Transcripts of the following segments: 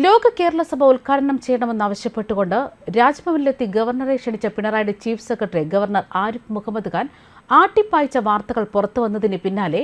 ലോക കേരള സഭ ഉദ്ഘാടനം ചെയ്യണമെന്നാവശ്യപ്പെട്ടുകൊണ്ട് രാജ്ഭവനിലെത്തി ഗവർണറെ ക്ഷണിച്ച പിണറായിയുടെ chief secretary governor Arif Muhammad Khan ആട്ടിപ്പായിച്ച വാർത്തകൾ പുറത്തുവന്നതിന് പിന്നാലെ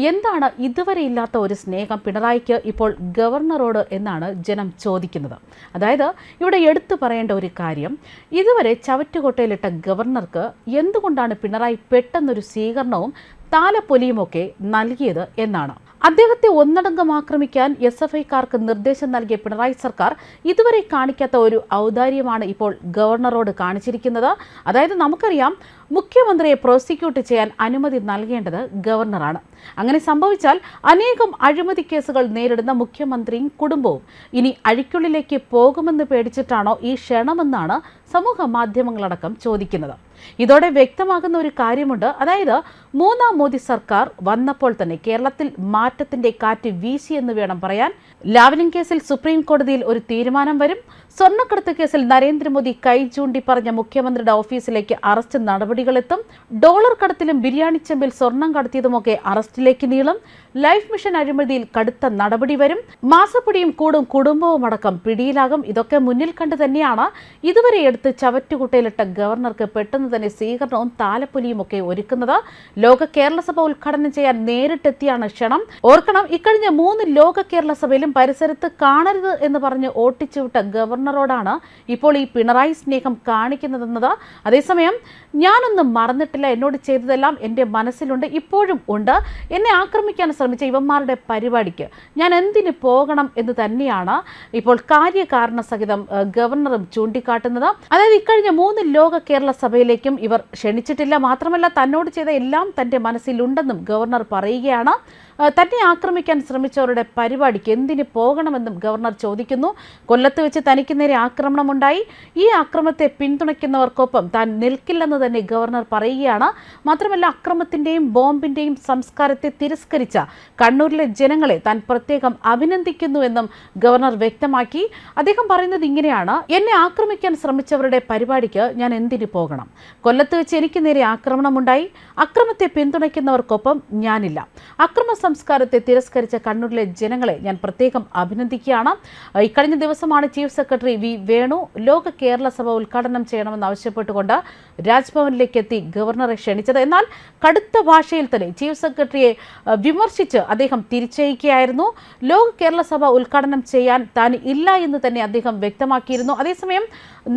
എന്താണ് ഇതുവരെ ഇല്ലാത്ത ഒരു സ്നേഹം പിണറായിക്ക് ഇപ്പോൾ ഗവർണറോട് എന്നാണ് ജനം ചോദിക്കുന്നത്. അതായത് ഇവിടെ എടുത്തു പറയേണ്ട ഒരു കാര്യം, ഇതുവരെ ചവറ്റുകൊട്ടയിലിട്ട ഗവർണർക്ക് എന്തുകൊണ്ടാണ് പിണറായി പെട്ടെന്നൊരു സ്വീകരണവും താലപ്പൊലിയുമൊക്കെ നൽകിയത് എന്നാണ്. അദ്ദേഹത്തെ ഒന്നടങ്കം ആക്രമിക്കാൻ SFIക്കാർക്ക് നിർദ്ദേശം നൽകിയ പിണറായി സർക്കാർ ഇതുവരെ കാണിക്കാത്ത ഒരു ഔദാര്യമാണ് ഇപ്പോൾ ഗവർണറോട് കാണിച്ചിരിക്കുന്നത്. അതായത് നമുക്കറിയാം, മുഖ്യമന്ത്രിയെ പ്രോസിക്യൂട്ട് ചെയ്യാൻ അനുമതി നൽകേണ്ടത് ഗവർണറാണ്. അങ്ങനെ സംഭവിച്ചാൽ അനേകം അഴിമതി കേസുകൾ നേരിടുന്ന മുഖ്യമന്ത്രിയും കുടുംബവും ഇനി അഴിക്കുള്ളിലേക്ക് പോകുമെന്ന് പേടിച്ചിട്ടാണോ ഈ ക്ഷണമെന്നാണ് സമൂഹ മാധ്യമങ്ങളടക്കം ചോദിക്കുന്നത്. ഇതോടെ വ്യക്തമാകുന്ന ഒരു കാര്യമുണ്ട്. അതായത് മൂന്നാം മോദി സർക്കാർ വന്നപ്പോൾ തന്നെ കേരളത്തിൽ മാറ്റത്തിന്റെ കാറ്റ് വീശി എന്ന് വേണം പറയാൻ. ലാവ്ലിൻ കേസിൽ സുപ്രീം കോടതിയിൽ ഒരു തീരുമാനം വരും. സ്വർണ്ണക്കടത്ത് കേസിൽ നരേന്ദ്രമോദി കൈ ചൂണ്ടി പറഞ്ഞ മുഖ്യമന്ത്രിയുടെ ഓഫീസിലേക്ക് അറസ്റ്റ് നടപടികളെത്തും. ഡോളർ കടത്തിലും ബിരിയാണി ചെമ്പിൽ സ്വർണം കടത്തിയതുമൊക്കെ അറസ്റ്റിലേക്ക് നീളും. ലൈഫ് മിഷൻ അഴിമതിയിൽ കടുത്ത നടപടി വരും. മാസപ്പടിയും കൂടും കുടുംബവും അടക്കം പിടിയിലാകും. ഇതൊക്കെ മുന്നിൽ കണ്ടു തന്നെയാണ് ഇതുവരെ എടുത്ത് ചവറ്റുകുട്ടയിലിട്ട ഗവർണർക്ക് പെട്ടെന്ന് തന്നെ സ്വീകരണവും താലപ്പൊലിയും ഒക്കെ ഒരുക്കുന്നത്. ലോക കേരള സഭ ഉദ്ഘാടനം ചെയ്യാൻ നേരിട്ടെത്തിയാണ് ക്ഷണം. ഓർക്കണം, ഇക്കഴിഞ്ഞ 3 ലോക കേരള സഭയിലും പരിസരത്ത് കാണരുത് എന്ന് പറഞ്ഞ് ഓട്ടിച്ചുവിട്ട ഗവർണറോടാണ് ഇപ്പോൾ ഈ പിണറായി സ്നേഹം കാണിക്കുന്നതെന്നത്. അതേസമയം ഞാനൊന്നും മറന്നിട്ടില്ല, എന്നോട് ചെയ്തതെല്ലാം എൻ്റെ മനസ്സിലുണ്ട്, ഇപ്പോഴും ഉണ്ട്. എന്നെ ആക്രമിക്കാൻ ശ്രമിച്ച ഇവന്മാരുടെ പരിപാടിക്ക് ഞാൻ എന്തിന് പോകണം എന്ന് തന്നെയാണ് ഇപ്പോൾ കാര്യകാരണ സഹിതം ഗവർണറും ചൂണ്ടിക്കാട്ടുന്നത്. അതായത് ഇക്കഴിഞ്ഞ 3 ലോക കേരള സഭയിലേക്കും ഇവർ ക്ഷണിച്ചിട്ടില്ല. മാത്രമല്ല, തന്നോട് ചെയ്ത എല്ലാം തൻ്റെ മനസ്സിലുണ്ടെന്നും ഗവർണർ പറയുകയാണ്. തന്നെ ആക്രമിക്കാൻ ശ്രമിച്ചവരുടെ പരിപാടിക്ക് എന്തിന് പോകണമെന്നും ഗവർണർ ചോദിക്കുന്നു. കൊല്ലത്ത് വെച്ച് തനിക്ക് നേരെ ആക്രമണമുണ്ടായി. ഈ ആക്രമണത്തെ പിന്തുണയ്ക്കുന്നവർക്കൊപ്പം താൻ നിൽക്കില്ലെന്ന് തന്നെ ഗവർണർ പറയുകയാണ്. മാത്രമല്ല, അക്രമത്തിൻ്റെയും ബോംബിൻ്റെയും സംസ്കാരത്തെ തിരസ്കരിച്ച കണ്ണൂരിലെ ജനങ്ങളെ താൻ പ്രത്യേകം അഭിനന്ദിക്കുന്നുവെന്നും ഗവർണർ വ്യക്തമാക്കി. അദ്ദേഹം പറയുന്നത് ഇങ്ങനെയാണ്: എന്നെ ആക്രമിക്കാൻ ശ്രമിച്ചവരുടെ പരിപാടിക്ക് ഞാൻ എന്തിന് പോകണം? കൊല്ലത്ത് വെച്ച് എനിക്ക് നേരെ ആക്രമണമുണ്ടായി. അക്രമത്തെ പിന്തുണയ്ക്കുന്നവർക്കൊപ്പം ഞാനില്ല. അക്രമ സംസ്കാരത്തെ തിരസ്കരിച്ച കണ്ണൂരിലെ ജനങ്ങളെ ഞാൻ പ്രത്യേകം അഭിനന്ദിക്കുകയാണ്. ഇക്കഴിഞ്ഞ ദിവസമാണ് ചീഫ് സെക്രട്ടറി വി വേണു ലോക കേരള സഭ ഉദ്ഘാടനം ചെയ്യണമെന്ന് ആവശ്യപ്പെട്ടുകൊണ്ട് രാജ്ഭവനിലേക്ക് എത്തി ഗവർണറെ ക്ഷണിച്ചത്. എന്നാൽ കടുത്ത ഭാഷയിൽ തന്നെ ചീഫ് സെക്രട്ടറിയെ വിമർശിച്ച് അദ്ദേഹം തിരിച്ചയക്കുകയായിരുന്നു. ലോക കേരള സഭ ഉദ്ഘാടനം ചെയ്യാൻ താൻ ഇല്ല എന്ന് തന്നെ അദ്ദേഹം വ്യക്തമാക്കിയിരുന്നു. അതേസമയം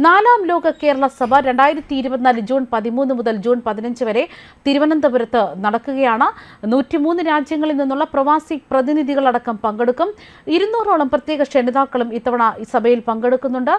4ാം ലോക കേരള സഭ 2024 ജൂൺ 13 മുതൽ ജൂൺ 15 വരെ തിരുവനന്തപുരത്ത് നടക്കുകയാണ്. 103 രാജ്യങ്ങളിൽ നിന്നുള്ള പ്രവാസി പ്രതിനിധികളടക്കം പങ്കെടുക്കും. 200ഓളം പ്രത്യേക ക്ഷണിതാക്കളും ഇത്തവണ ഈ സഭയിൽ പങ്കെടുക്കുന്നുണ്ട്.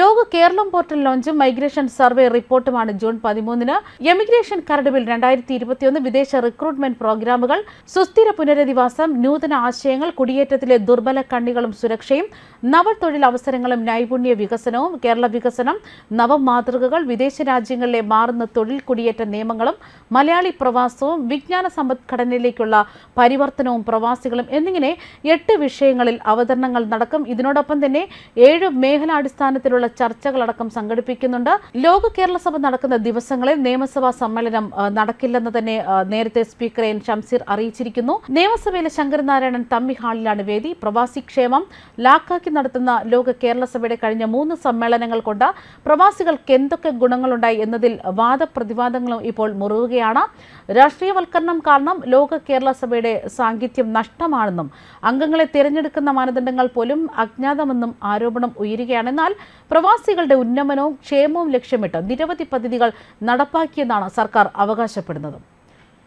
ലോക കേരളം പോർട്ടൽ ലോഞ്ചും മൈഗ്രേഷൻ സർവേ റിപ്പോർട്ടുമാണ് ജൂൺ 13-ന്. എമിഗ്രേഷൻ കരട് ബിൽ 2021, വിദേശ റിക്രൂട്ട്മെന്റ് പ്രോഗ്രാമുകൾ, സുസ്ഥിര പുനരധിവാസം, നൂതന ആശയങ്ങൾ, കുടിയേറ്റത്തിലെ ദുർബല കണ്ണികളും സുരക്ഷയും, നവതൊഴിൽ അവസരങ്ങളും നൈപുണ്യ വികസനവും, കേരള വികസനം, നവമാതൃകകൾ, വിദേശ രാജ്യങ്ങളിലെ മാറുന്ന തൊഴിൽ കുടിയേറ്റ നിയമങ്ങളും, മലയാളി പ്രവാസവും, വിജ്ഞാന സമ്പദ്ഘടനയിലേക്കുള്ള പരിവർത്തനവും പ്രവാസികളും എന്നിങ്ങനെ 8 വിഷയങ്ങളിൽ അവതരണങ്ങൾ നടക്കും. ഇതിനോടൊപ്പം തന്നെ 7 മേഖലാടിസ്ഥാനത്തിലുള്ള ചർച്ചകളടക്കം സംഘടിപ്പിക്കുന്നുണ്ട്. ലോക കേരള സഭ നടക്കുന്ന ദിവസങ്ങളിൽ നിയമസഭാ സമ്മേളനം നടക്കില്ലെന്ന് തന്നെ നേരത്തെ സ്പീക്കർ എൻ ഷംസീർ അറിയിച്ചിരിക്കുന്നു. നിയമസഭയിലെ ശങ്കരനാരായണൻ തമ്പി ഹാളിലാണ് വേദി. പ്രവാസി ക്ഷേമം ലാക്കാക്കി നടത്തുന്ന ലോക കേരള സഭയുടെ കഴിഞ്ഞ 3 സമ്മേളനങ്ങൾ കൊണ്ട് പ്രവാസികൾക്ക് എന്തൊക്കെ ഗുണങ്ങളുണ്ടായി എന്നതിൽ വാദപ്രതിവാദങ്ങളും ഇപ്പോൾ മുറുകുകയാണ്. രാഷ്ട്രീയവൽക്കരണം കാരണം ലോക കേരള സഭയുടെ സാന്നിധ്യം നഷ്ടമാണെന്നും അംഗങ്ങളെ തിരഞ്ഞെടുക്കുന്ന മാനദണ്ഡങ്ങൾ പോലും അജ്ഞാതമെന്നും ആരോപണം ഉയരുകയാണ്. എന്നാൽ പ്രവാസികളുടെ ഉന്നമനവും ക്ഷേമവും ലക്ഷ്യമിട്ട് നിരവധി പദ്ധതികൾ നടപ്പാക്കിയെന്നാണ് സർക്കാർ അവകാശപ്പെടുന്നത്.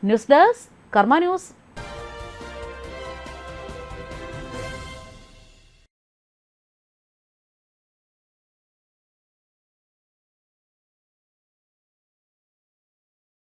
ന്യൂസ് ഡെസ്ക് കർമ്മ ന്യൂസ്.